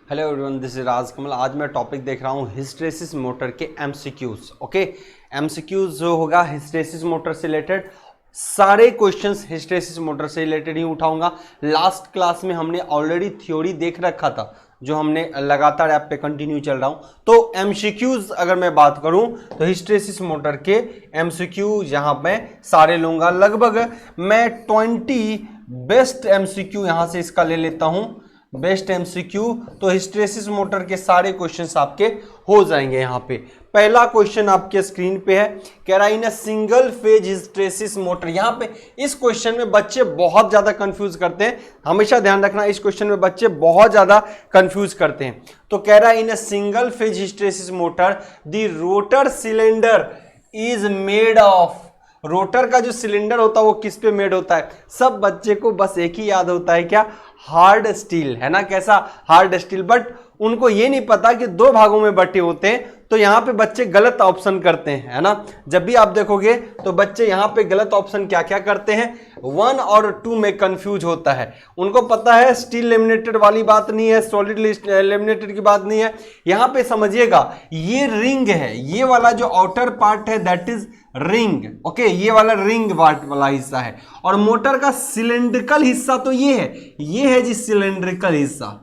Hello everyone, this is Rajkamal. आज मैं topic देख रहा हूँ हिस्टेरेसिस मोटर के एमसीक्यूज। ओके, एमसीक्यूज जो होगा हिस्टेरेसिस मोटर से रिलेटेड, सारे क्वेश्चंस हिस्टेरेसिस मोटर से रिलेटेड ही उठाऊंगा। लास्ट क्लास में हमने ऑलरेडी थ्योरी देख रखा था, जो हमने लगातार ऐप पे कंटिन्यू चल रहा हूँ। तो एमसीक्यूज अगर मैं बात करूँ तो हिस्टेरेसिस मोटर के एमसीक्यू यहाँ पे सारे लूंगा। लगभग मैं 20 बेस्ट एमसीक्यू यहाँ से इसका ले लेता हूँ, बेस्ट एमसीक्यू। तो हिस्टेरेसिस मोटर के सारे क्वेश्चंस आपके हो जाएंगे। यहाँ पे पहला क्वेश्चन आपके स्क्रीन पे है, कह रहा है in single phase hysteresis motor. यहाँ पे इस क्वेश्चन में बच्चे बहुत ज्यादा कंफ्यूज करते हैं, हमेशा ध्यान रखना, इस क्वेश्चन में बच्चे बहुत ज्यादा कंफ्यूज करते हैं। तो कह रहा है in single phase hysteresis motor the rotor cylinder is made of. Rotor का जो सिलेंडर होता है वो किस पे मेड होता है? सब बच्चे को बस एक ही याद होता है, क्या? हार्ड स्टील, है ना? कैसा? Hard steel. बट उनको ये नहीं पता कि दो भागों में बटे होते हैं, तो यहां पे बच्चे गलत ऑप्शन करते हैं, है ना? जब भी आप देखोगे तो बच्चे यहां पे गलत ऑप्शन क्या क्या करते हैं, 1 और 2 में कंफ्यूज होता है। उनको पता है स्टील लेमिनेटेड वाली बात नहीं है, सॉलिड लेमिनेटेड की बात नहीं है। यहां पे समझिएगा, ये रिंग है, ये वाला जो आउटर पार्ट है दैट इज रिंग। ओके, ये वाला रिंग वाला हिस्सा है, और मोटर का सिलेंड्रिकल हिस्सा तो ये है जी सिलेंड्रिकल हिस्सा।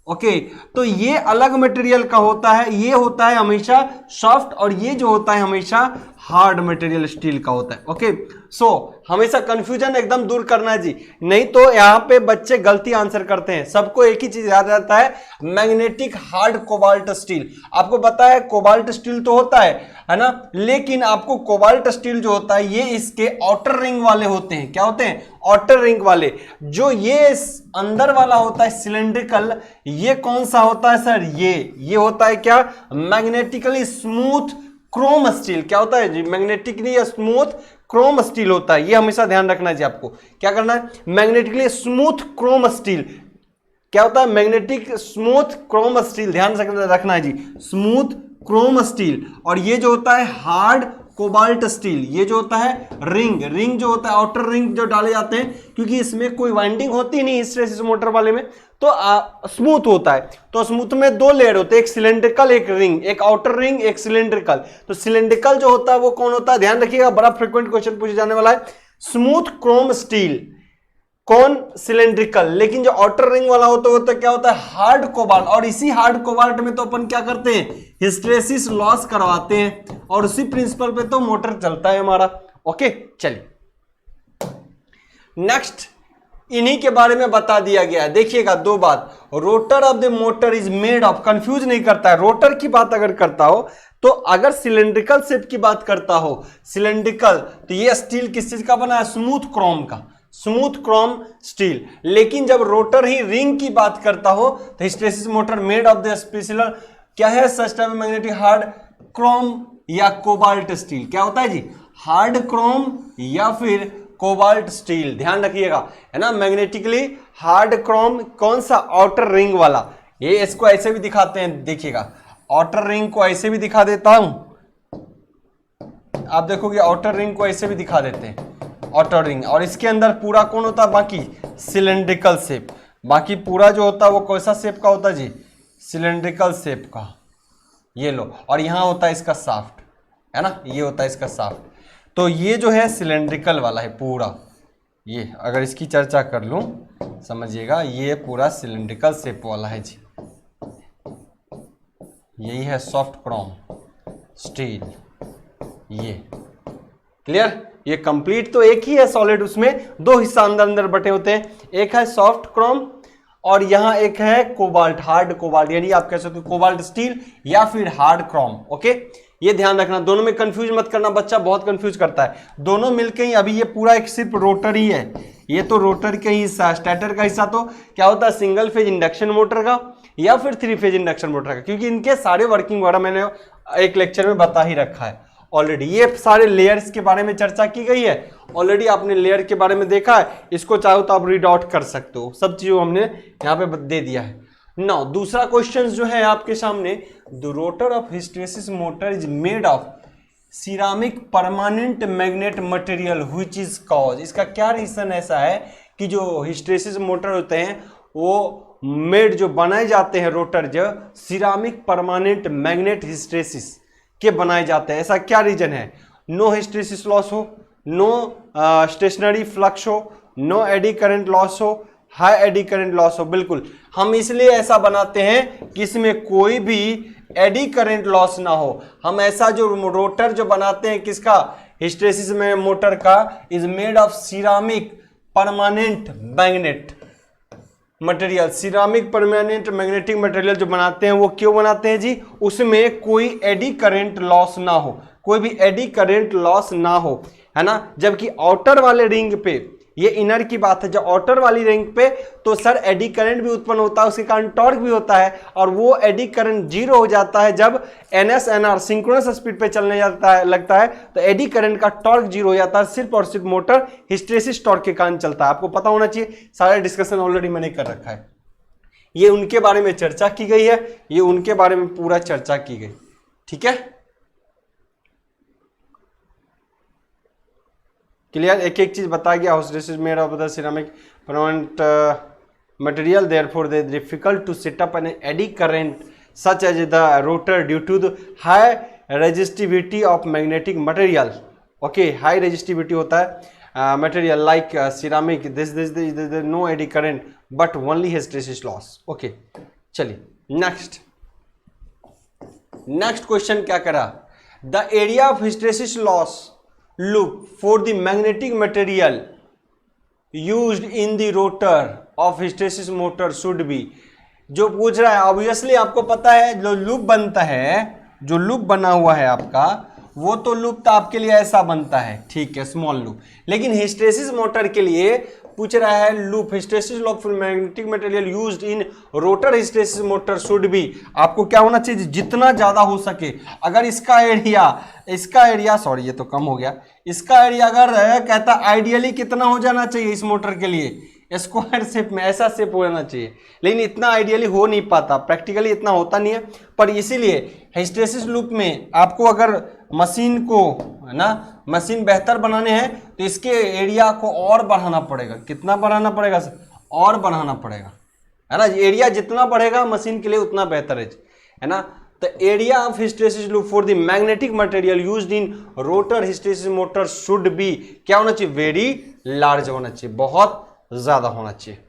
ओके, तो ये अलग मटेरियल का होता है, ये होता है हमेशा सॉफ्ट, और ये जो होता है हमेशा हार्ड मटेरियल स्टील का होता है। ओके, सो हमेशा कंफ्यूजन एकदम दूर करना है जी, नहीं तो यहां पे बच्चे गलती आंसर करते हैं। सबको एक ही चीज याद रहता है, मैग्नेटिक हार्ड कोबाल्ट स्टील। आपको पता है कोबाल्ट स्टील तो होता है ना, लेकिन आपको कोबाल्ट स्टील जो होता है ये इसके आउटर रिंग वाले होते हैं। क्या होते हैं? आउटर रिंग वाले। जो ये अंदर वाला होता है सिलेंड्रिकल, ये कौन सा होता है सर? ये होता है क्या? Magnetically smooth Chrome steel. क्या होता है जी? मैग्नेटिकली स्मूथ क्रोम स्टील होता है। ये हमेशा ध्यान रखना है जी, आपको क्या करना है? मैग्नेटिकली स्मूथ क्रोम स्टील क्या होता है? मैग्नेटिक स्मूथ क्रोम स्टील, ध्यान रखना है जी, स्मूथ क्रोम स्टील। और ये जो होता है हार्ड कोबाल्ट स्टील, ये जो होता है रिंग जो होता है, आउटर रिंग जो डाले जाते हैं, क्योंकि इसमें कोई वाइंडिंग होती नहीं हिस्टेरेसिस मोटर वाले में, तो स्मूथ होता है। तो स्मूथ में 2 लेयर होते हैं, एक सिलेंड्रिकल एक रिंग, एक आउटर रिंग एक सिलेंड्रिकल। तो सिलेंड्रिकल जो होता है वो कौन होता है? ध्यान रखिएगा, बड़ा फ्रिक्वेंट क्वेश्चन पूछे जाने वाला है। स्मूथ क्रोम स्टील कौन? सिलेंड्रिकल। लेकिन जो आउटर रिंग वाला होता है क्या होता है? Hard cobalt. और इसी हार्ड कोबाल्ट में तो अपन क्या करते हैं? हिस्टेरेसिस लॉस करवाते हैं, और उसी प्रिंसिपल पे तो मोटर चलता है हमारा। ओके, चलिए नेक्स्ट, इन्हीं के बारे में बता दिया गया है। देखिएगा 2 बात, rotor of the motor is made of, confuse नहीं करता है। रोटर की बात अगर करता हो तो अगर सिलेंड्रिकल शेप की बात करता हो, सिलेंड्रिकल, तो ये स्टील किस चीज का बना है? स्मूथ क्रोम का, स्मूथ क्रोम स्टील। लेकिन जब रोटर ही रिंग की बात करता हो तो hysteresis motor made of the special क्या है? Such type magnetic hard Chrome या कोबाल्ट स्टील। क्या होता है जी? हार्ड क्रोम या फिर कोबाल्ट स्टील। ध्यान रखिएगा, है ना? मैग्नेटिकली हार्ड क्रोम कौन सा? आउटर रिंग वाला। ये इसको ऐसे भी दिखाते हैं, देखिएगा, आउटर रिंग को ऐसे भी दिखा देता हूं, आप देखोगे आउटर रिंग को ऐसे भी दिखा देते हैं, आउटर रिंग। और इसके अंदर पूरा कौन होता है? बाकी सिलेंड्रिकल शेप। बाकी पूरा जो होता है वो कैसा शेप का होता है जी? सिलेंड्रिकल शेप का। ये लो, और यहां होता है इसका शाफ्ट, है ना? ये होता है इसका शाफ्ट। तो ये जो है सिलेंड्रिकल वाला है पूरा। ये अगर इसकी चर्चा कर लूं, समझिएगा, ये पूरा सिलेंड्रिकल शेप वाला है जी। यही है सॉफ्ट क्रोम स्टील। ये क्लियर? ये कंप्लीट तो एक ही है सॉलिड, उसमें 2 हिस्सा अंदर अंदर बटे होते हैं, एक है सॉफ्ट क्रोम और यहां एक है कोबाल्ट, हार्ड कोबाल्ट, यानी आप कह सकते हो कोबाल्ट स्टील या फिर हार्ड क्रोम। ओके, ये ध्यान रखना, दोनों में कंफ्यूज मत करना, बच्चा बहुत कंफ्यूज करता है। दोनों मिलके ही, अभी ये पूरा एक सिर्फ रोटर ही है, ये तो रोटर का ही हिस्सा, स्टेटर का हिस्सा तो क्या होता है? सिंगल फेज इंडक्शन मोटर का या फिर 3 फेज इंडक्शन मोटर का, क्योंकि इनके सारे वर्किंग वगैरह मैंने एक लेक्चर में बता ही रखा है ऑलरेडी। ये सारे लेयर्स के बारे में चर्चा की गई है ऑलरेडी, आपने लेयर के बारे में देखा है। इसको चाहो तो आप रीड आउट कर सकते हो, सब चीजों हमने यहाँ पे दे दिया है। नाउ दूसरा क्वेश्चन जो है आपके सामने, the rotor of hysteresis motor is made of ceramic permanent magnet material which is cause. इसका क्या रीजन ऐसा है कि जो हिस्टेरेसिस मोटर होते हैं वो मेड जो बनाए जाते हैं रोटर जो सिरामिक परमानेंट मैग्नेट हिस्टेरेसिस के बनाए जाते हैं। ऐसा क्या रीजन है? नो हिस्टेरेसिस लॉस हो, नो स्टेशनरी फ्लक्स हो, नो एडी करंट लॉस हो, हाई एडी करंट लॉस हो। बिल्कुल, हम इसलिए ऐसा बनाते हैं कि इसमें कोई भी एडी करंट लॉस ना हो। हम ऐसा जो रोटर जो बनाते हैं किसका, हिस्टेरेसिस में मोटर का, is made of ceramic permanent magnet material. Ceramic permanent magnetic material जो बनाते हैं वो क्यों बनाते हैं जी? उसमें कोई एडी करंट लॉस ना हो, कोई भी एडी करंट लॉस ना हो, है ना। जबकि आउटर वाले रिंग पे, ये इनर की बात है, जब आउटर वाली रिंग पे तो सर एडी करंट भी उत्पन्न होता है, उसके कारण टॉर्क भी होता है, और वो एडी करंट जीरो हो जाता है जब एनएस एनआर सिंक्रोनस स्पीड पे चलने जाता है लगता है, तो एडी करंट का टॉर्क जीरो हो जाता है, सिर्फ और सिर्फ मोटर हिस्टेरेसिस टॉर्क के कारण चलता है। आपको पता होना चाहिए, सारा डिस्कशन ऑलरेडी मैंने कर रखा है। ये उनके बारे में चर्चा की गई है, ये उनके बारे में पूरा चर्चा की गई, ठीक है, क्लियर। एक एक चीज बताया गया। Hysteresis made of the ceramic permanent material, therefore they difficult to set up an eddy current such as the rotor due to the high resistivity of magnetic material. Okay, high resistivity होता है material like ceramic, this no eddy current but only hysteresis loss. Okay, चलिए next question क्या करा, the area of hysteresis loss loop for the magnetic material used in the rotor of hysteresis motor should be। जो पूछ रहा है obviously आपको पता है, जो लूप बनता है, जो लूप बना हुआ है आपका, वो तो लूप तो आपके लिए ऐसा बनता है, ठीक है, स्मॉल लूप। लेकिन हिस्टेरेसिस मोटर के लिए पूछ रहा है loop hysteresis loop for magnetic material used in rotor hysteresis motor should be. आपको क्या होना चाहिए, जितना ज्यादा हो सके। अगर इसका एरिया सॉरी ये तो कम हो गया, इसका एरिया अगर कहता आइडियली कितना हो जाना चाहिए इस मोटर के लिए, स्क्वायर शेप में ऐसा शेप होना चाहिए, लेकिन इतना आइडियली हो नहीं पाता, प्रैक्टिकली इतना होता नहीं है। पर इसीलिए हिस्टेरेसिस लूप में आपको अगर मशीन को, है ना, मशीन बेहतर बनाने हैं तो इसके एरिया को और बढ़ाना पड़ेगा। कितना बढ़ाना पड़ेगा सर? और बढ़ाना पड़ेगा, है ना। एरिया जितना बढ़ेगा मशीन के लिए उतना बेहतर है ना। तो area of hysteresis loop for the magnetic material used in rotor hysteresis motor should be, क्या होना चाहिए, वेरी लार्ज होना चाहिए, बहुत ज्यादा होना चाहिए।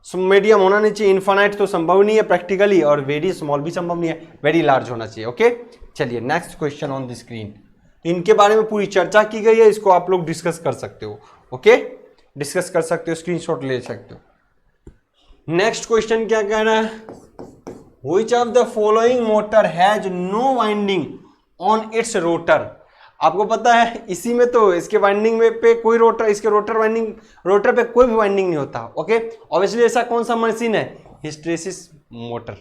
मीडियम होना नहीं चाहिए, इनफाइनाइट तो संभव नहीं है प्रैक्टिकली, और वेरी स्मॉल भी संभव नहीं है, वेरी लार्ज होना चाहिए। ओके, चलिए next question on the screen. इनके बारे में पूरी चर्चा की गई है, इसको आप लोग डिस्कस कर सकते हो। ओके, डिस्कस कर सकते हो, स्क्रीनशॉट ले सकते हो। नेक्स्ट क्वेश्चन क्या कह रहा है, which of the following motor has no winding on its rotor. आपको पता है इसी में तो इसके वाइंडिंग में पे कोई रोटर, इसके रोटर पे कोई भी वाइंडिंग नहीं होता। ओके, ऑब्वियसली ऐसा कौन सा मशीन है, hysteresis motor.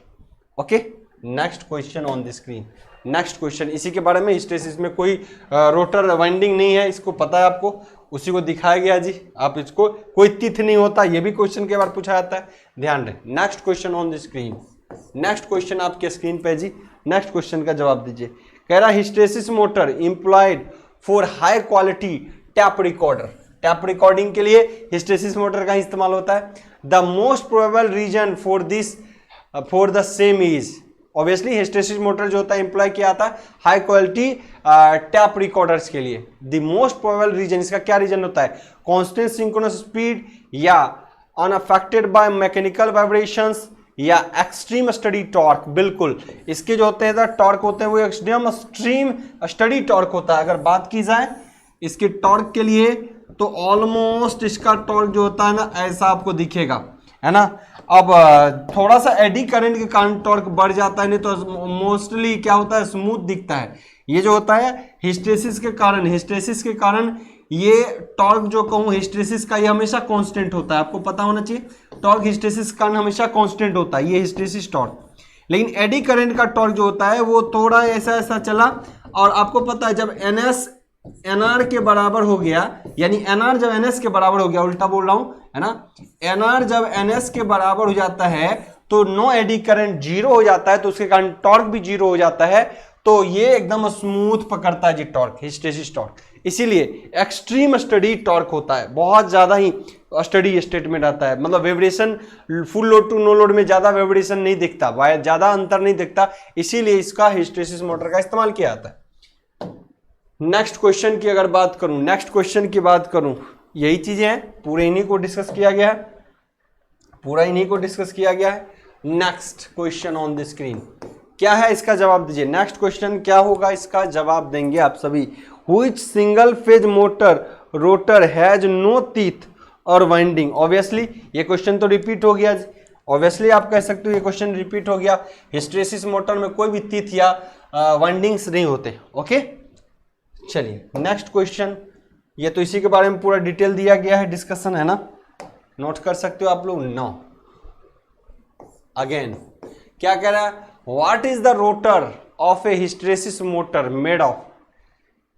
Okay, next question on the screen. Next question इसी के बारे में, हिस्टेरेसिस में कोई रोटर वाइंडिंग नहीं है, इसको पता है आपको, उसी को दिखाया गया जी। आप इसको, कोई तिथ नहीं होता, ये भी क्वेश्चन के बार पूछा जाता है, ध्यान रहे। Next question on the screen, next question आपके स्क्रीन पे जी। नेक्स्ट क्वेश्चन का जवाब दीजिए। कह रहा hysteresis motor employed for high quality tape recorder. Tape recording के लिए हिस्टेरेसिस मोटर का इस्तेमाल होता है। The most probable reason for the same is, obviously hysteresis motor जो होता है इंप्लॉय किया जाता है हाई क्वालिटी टैप रिकॉर्डर्स के लिए। द मोस्ट प्रोबेबल रीजन, इसका क्या रीजन होता है, कांस्टेंट सिंक्रोनस स्पीड, या अनअफेक्टेड बाय मैकेनिकल वाइब्रेशंस, या एक्सट्रीम स्टडी टॉर्क। बिल्कुल, इसके जो होते हैं टॉर्क होते हैं वो एक्सट्रीम स्टडी टॉर्क होता है। अगर बात की जाए इसके टॉर्क के लिए तो ऑलमोस्ट इसका टॉर्क जो होता है ना ऐसा आपको दिखेगा, है ना। अब थोड़ा सा एडी करंट के कारण टॉर्क बढ़ जाता है, नहीं तो मोस्टली क्या होता है, स्मूथ दिखता है। ये जो होता है हिस्टेरेसिस के कारण ये टॉर्क जो कहूँ हिस्टेरेसिस का, ये हमेशा कांस्टेंट होता है। आपको पता होना चाहिए टॉर्क हिस्टेरेसिस का हमेशा कांस्टेंट होता है, ये हिस्टेरेसिस टॉर्क। लेकिन एडी करंट का टॉर्क जो होता है वो थोड़ा ऐसा चला, और आपको पता है जब NS NR के बराबर हो गया, यानी NR जब NS के बराबर हो गया, उल्टा बोल रहा हूं, है ना। NR जब NS के बराबर हो जाता है तो नो एडी करंट जीरो हो जाता है, तो उसके कारण टॉर्क भी जीरो हो जाता है। तो ये एकदम स्मूथ पकड़ता है जी टॉर्क, हिस्टेरेसिस टॉर्क। इसीलिए एक्सट्रीम स्टडी टॉर्क होता है, बहुत ज्यादा ही स्टडी स्टेट में रहता है, मतलब vibration full load to no load में ज्यादा वाइब्रेशन नहीं दिखता, ज्यादा अंतर नहीं दिखता, इसीलिए इसका हिस्टैरिसीस मोटर का इस्तेमाल किया जाता है। नेक्स्ट क्वेश्चन की अगर बात करूं, नेक्स्ट क्वेश्चन की बात करूं, यही चीजें हैं, पूरे इन्हीं को डिस्कस किया गया है, पूरा इन्हीं को डिस्कस किया गया है। Next question on the screen क्या है, इसका जवाब दीजिए। नेक्स्ट क्वेश्चन क्या होगा, इसका जवाब देंगे आप सभी। Which single phase motor rotor has no teeth और वाइंडिंग। ऑब्वियसली ये क्वेश्चन तो रिपीट हो गया, ऑब्वियसली आप कह सकते हो ये क्वेश्चन रिपीट हो गया। हिस्टैरिसीस मोटर में कोई भी टीथ या वाइंडिंग्स नहीं होते। ओके, चलिए नेक्स्ट क्वेश्चन, ये तो इसी के बारे में पूरा डिटेल दिया गया है, डिस्कशन है ना, नोट कर सकते हो आप लोग। नो अगेन क्या कह रहा है, what is the rotor of a hysteresis motor made of.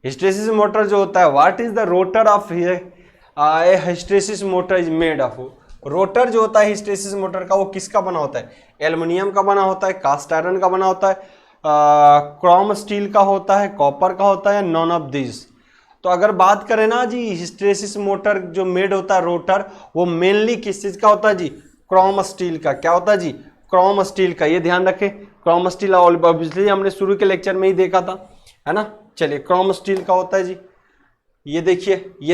Hysteresis motor जो होता है, what is the rotor of a hysteresis motor is made of. Rotor जो होता है हिस्टैरिसीस मोटर का वो किसका बना होता है, एल्युमिनियम का बना होता है, कास्ट आयरन का बना होता है, क्रोम स्टील का होता है, कॉपर का होता है, नॉन ऑफ दिस। तो अगर बात करें ना जी, हिस्टैरिसीस मोटर जो मेड होता है रोटर, वो मेनली किस चीज का होता है जी, क्रोम स्टील का। क्या होता है जी, क्रोम स्टील का, ये ध्यान रखें। क्रोम स्टील ऑब्वियसली हमने शुरू के लेक्चर में ही देखा था, है ना। चलिए क्रोम स्टील का होता है जी, ये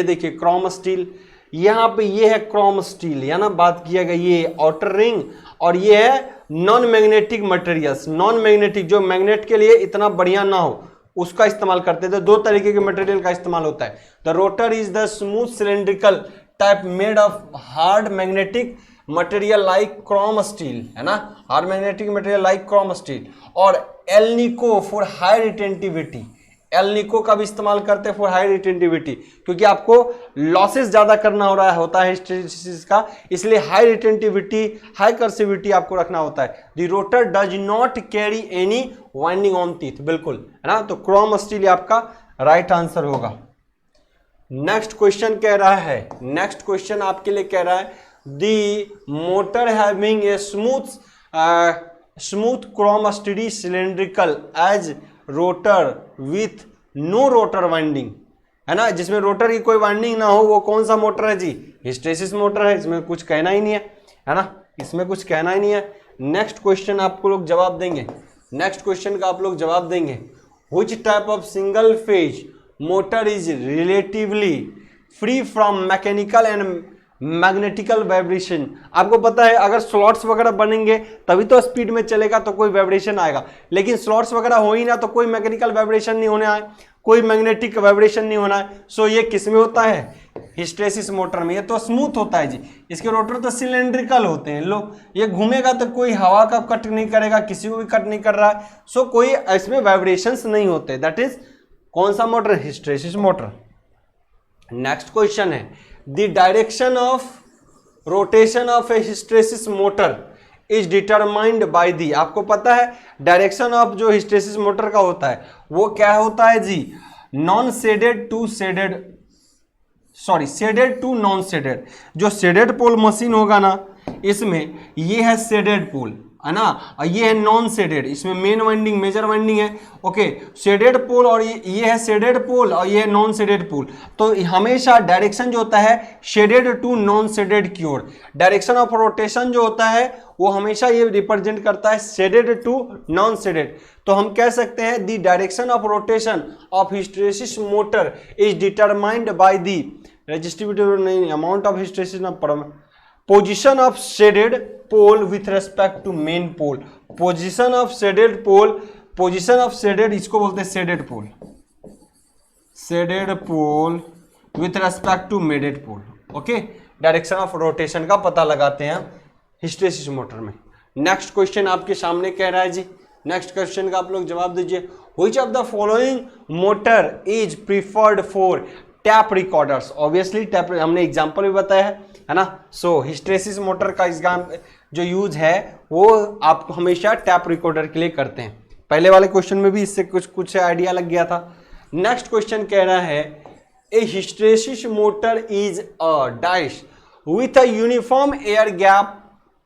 देखिए क्रोम स्टील, यहाँ पे ये है क्रोम स्टील, है ना, बात किया गया। ये आउटर रिंग और ये है non magnetic materials. Non magnetic जो मैग्नेट के लिए इतना बढ़िया ना हो उसका इस्तेमाल करते थे। दो तरीके के मटेरियल का इस्तेमाल होता है। The rotor is the smooth cylindrical type made of hard magnetic material like chrome steel, है ना, hard magnetic material like chrome steel. और alnico for high retentivity, alnico का भी इस्तेमाल करते हैं फॉर हाई रिटेंटिविटी, क्योंकि आपको लॉसेस ज्यादा करना हो रहा होता है हिस्टैरिसीस का, इसलिए हाई रिटेंटिविटी हाई कर्सिविटी आपको रखना होता है। The rotor does not carry any winding on teeth, बिल्कुल, है ना। तो क्रोम स्टील आपका राइट आंसर होगा। नेक्स्ट क्वेश्चन कह रहा है, नेक्स्ट क्वेश्चन आपके लिए कह रहा है, the motor having a smooth chrome study cylindrical as rotor with no rotor winding, है ना, जिसमें रोटर की कोई वाइंडिंग ना हो, वो कौन सा मोटर है जी, हिस्टैरिसीस मोटर है। इसमें कुछ कहना ही नहीं है ना, इसमें कुछ कहना ही नहीं है। नेक्स्ट क्वेश्चन आपको लोग जवाब देंगे, नेक्स्ट क्वेश्चन का आप लोग जवाब देंगे। Which type of single phase motor is relatively free from mechanical and magnetical vibration. आपको पता है अगर स्लॉट्स वगैरह बनेंगे तभी तो स्पीड में चलेगा, तो कोई वाइब्रेशन आएगा, लेकिन स्लॉट्स वगैरह हो ही ना तो कोई मैकेनिकल वाइब्रेशन नहीं होने आए, कोई मैग्नेटिक वाइब्रेशन नहीं होना है। सो ये किस में होता है, हिस्टैरिसीस मोटर में। ये तो स्मूथ होता है जी, इसके रोटर तो सिलेंड्रिकल होते हैं। लो ये घूमेगा तो कोई हवा का कट नहीं करेगा, किसी को भी कट नहीं कर रहा है, सो कोई इसमें वाइब्रेशंस नहीं होते। दैट इज कौन सा motor, hysteresis motor. Next question है, the direction of rotation of a hysteresis motor is determined by the. आपको पता है डायरेक्शन ऑफ जो हिस्टैरिसीस मोटर का होता है वो क्या होता है जी, non shaded to shaded, sorry shaded to non shaded. जो शेडेड पोल मशीन होगा ना, इसमें ये है शेडेड पोल, है ना, और ये है नॉन शेडेड, इसमें मेन वाइंडिंग मेजर वाइंडिंग है। ओके, शेडेड पोल और ये है शेडेड पोल और ये है नॉन शेडेड पोल। तो हमेशा डायरेक्शन जो होता है शेडेड टू नॉन शेडेड की ओर, डायरेक्शन ऑफ रोटेशन जो होता है वो हमेशा ये रिप्रेजेंट करता है शेडेड टू नॉन शेडेड। तो हम कह सकते हैं the direction of rotation of hysteresis motor is determined by the resistivity नहीं amount of hysteresis position of shaded pole with respect to main pole. Position of shaded pole, position of shaded, इसको बोलते हैं shaded pole, shaded pole with respect to main pole. Okay, direction of rotation का पता लगाते हैं hysteresis motor में। Next question आपके सामने कह रहा है जी, नेक्स्ट क्वेश्चन का आप लोग जवाब दीजिए। Which of the following motor is preferred for tap recorders. Obviously tap, हमने एग्जांपल भी बताया है ना। सो हिस्टैरिसीस मोटर का एग्जाम जो यूज है वो आप हमेशा टैप रिकॉर्डर के लिए करते हैं। पहले वाले क्वेश्चन में भी इससे कुछ आइडिया लग गया था। नेक्स्ट क्वेश्चन कह रहा है, a hysteresis motor is a dash with a uniform air gap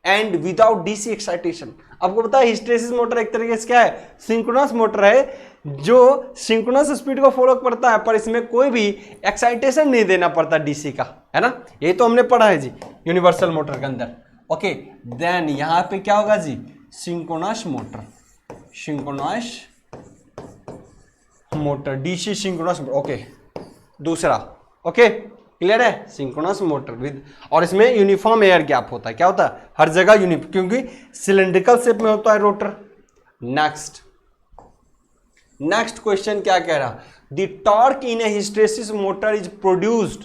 and without DC excitation. आपको पता है हिस्टेरेसिस मोटर एक तरीके से क्या है, सिंक्रोनस मोटर है जो सिंक्रोनस स्पीड को फॉलो करता है, पर इसमें कोई भी एक्साइटेशन नहीं देना पड़ता डीसी का, है ना। ये तो हमने पढ़ा है जी यूनिवर्सल मोटर के अंदर। ओके, देन यहां पे क्या होगा जी, synchronous motor, synchronous motor, DC synchronous motor. Okay, दूसरा, ओके क्लियर है, सिंक्रोनस मोटर विद, और इसमें यूनिफॉर्म एयर गैप होता है। क्या होता है, हर जगह यूनिफॉर्म, क्योंकि सिलेंड्रिकल शेप में होता है रोटर। नेक्स्ट क्वेश्चन क्या कह रहा, the torque in a hysteresis motor is produced,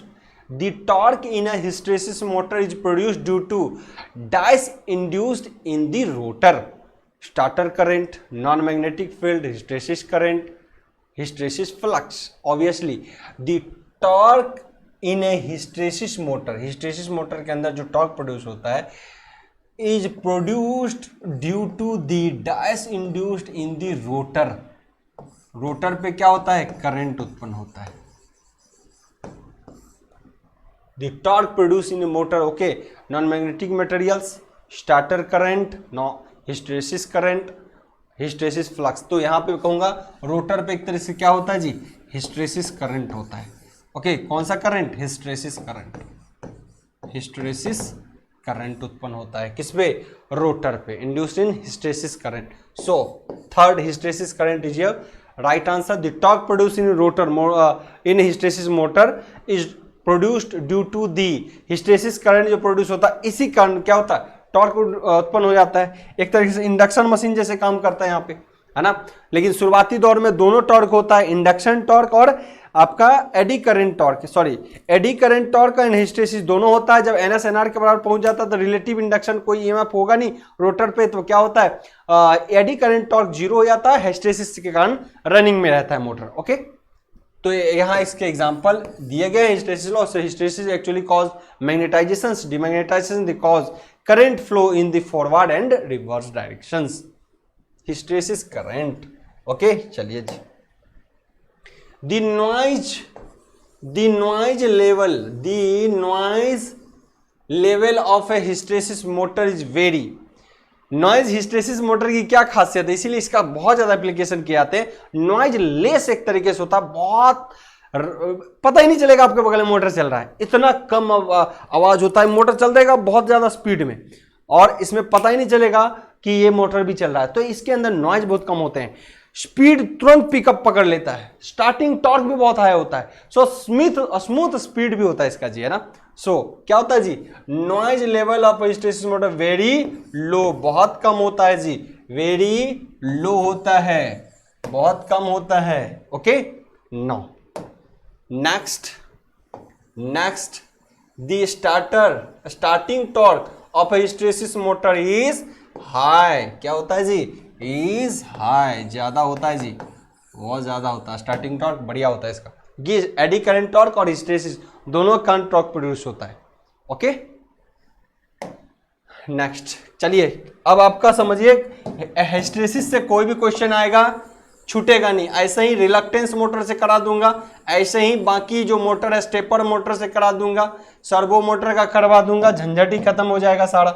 the torque in a hysteresis motor is produced due to dice induced in the rotor, starter current, non magnetic field, hysteresis current, hysteresis flux. Obviously the torque in a hysteresis motor, hysteresis motor के अंदर जो torque produce होता है is produced due to the dice induced in the rotor, rotor पे क्या होता है, current उत्पन्न होता है। The torque produce in a motor, okay, non magnetic materials, starter current, no hysteresis current, hysteresis flux. तो यहां पे कहूंगा रोटर पे एक तरह से क्या होता है जी, हिस्टेरेसिस करंट होता है। ओके, कौन सा current, hysteresis current, hysteresis current उत्पन्न होता है किस पे, रोटर पे, induced in hysteresis current. So third hysteresis current is your right answer. The torque produce in rotor in hysteresis motor is produced due to the hysteresis current, जो produce होता है इसी कारण क्या होता है, टॉर्क उत्पन्न हो जाता है। एक तरीके से इंडक्शन मशीन जैसे काम करता है यहाँ पे, है ना। लेकिन शुरुआती दौर में दोनों टॉर्क होता है, इंडक्शन टॉर्क और आपका eddy current torque, sorry eddy current torque and hysteresis दोनों होता है। जब NS NR के बराबर पहुंच जाता है तो रिलेटिव इंडक्शन कोई EMF होगा नहीं रोटर पे, तो क्या होता है, एडी करंट टॉर्क जीरो हो जाता है, हिस्टेरेसिस के कारण रनिंग में रहता है मोटर। ओके, तो यहाँ इसके एग्जांपल दिए गए हैं हिस्टेरेसिस लॉ से। Hysteresis actually cause magnetisation, demagnetisation, the cause current flow in the forward and reverse directions, hysteresis current. Okay, चलिए जी, the noise level of a hysteresis motor is vary। Noise hysteresis motor की क्या खासियत है, इसीलिए इसका बहुत ज्यादा एप्लीकेशन किए जाते हैं। नॉइज लेस एक तरीके से होता है, बहुत पता ही नहीं चलेगा आपके बगल में मोटर चल रहा है, इतना कम आवाज होता है, मोटर चल देगा बहुत ज्यादा स्पीड में और इसमें पता ही नहीं चलेगा कि ये मोटर भी चल रहा है। तो इसके अंदर नॉइज बहुत कम होते हैं, स्पीड तुरंत पिकअप पकड़ लेता है, स्टार्टिंग टॉर्क भी बहुत हाई होता है, सो स्मूथ स्पीड भी होता है इसका जी, है ना। सो क्या होता है जी, noise level of hysteresis motor very low, बहुत कम होता है जी, वेरी लो होता है, बहुत कम होता है। Okay, no next the starting torque of hysteresis motor is high. क्या होता है जी, इज हाई, ज्यादा होता है जी, बहुत ज्यादा होता है, स्टार्टिंग टॉर्क बढ़िया होता है इसका। एडी करंट टॉर्क और हिस्टेरेसिस दोनों करंट टॉर्क प्रोड्यूस होता है। ओके, नेक्स्ट चलिए, अब आपका समझिए हिस्टेरेसिस से कोई भी क्वेश्चन आएगा छूटेगा नहीं, ऐसे ही रिलक्टेंस मोटर से करा दूंगा, ऐसे ही बाकी जो मोटर है स्टेपर मोटर से करा दूंगा, सर्वो मोटर का करवा दूंगा, झंझट ही खत्म हो जाएगा सारा।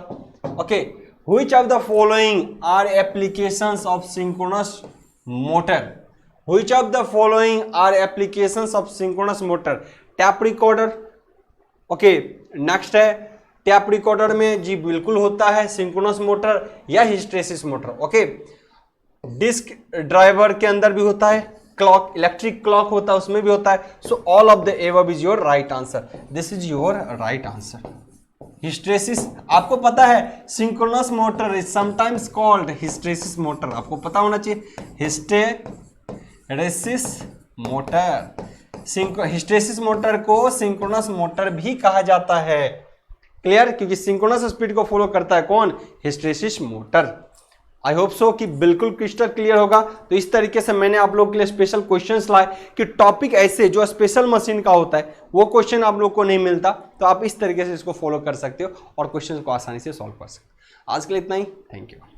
Okay, Which of the following are applications of synchronous motor? Which of the following are applications of synchronous motor? Tape recorder. Okay, next है टैप रिकॉर्डर में जी बिल्कुल होता है सिंक्रोनस मोटर या hysteresis motor. Okay, disk driver के अंदर भी होता है, क्लॉक इलेक्ट्रिक क्लॉक होता है उसमें भी होता है। So all of the above is your right answer, this is your right answer. Hysteresis आपको पता है, synchronous motor is sometimes called hysteresis motor, आपको पता होना चाहिए, हिस्टेरेसिस मोटर, हिस्टेरेसिस मोटर को सिंक्रोनस मोटर भी कहा जाता है। क्लियर, क्योंकि सिंक्रोनस स्पीड को फॉलो करता है कौन, hysteresis motor. I hope so कि बिल्कुल क्रिस्टल क्लियर होगा। तो इस तरीके से मैंने आप लोगों के लिए स्पेशल क्वेश्चंस लाए कि टॉपिक ऐसे जो स्पेशल मशीन का होता है वो क्वेश्चन आप लोग को नहीं मिलता, तो आप इस तरीके से इसको फॉलो कर सकते हो और क्वेश्चन को आसानी से सॉल्व कर सकते हो। आज के लिए इतना ही, थैंक यू।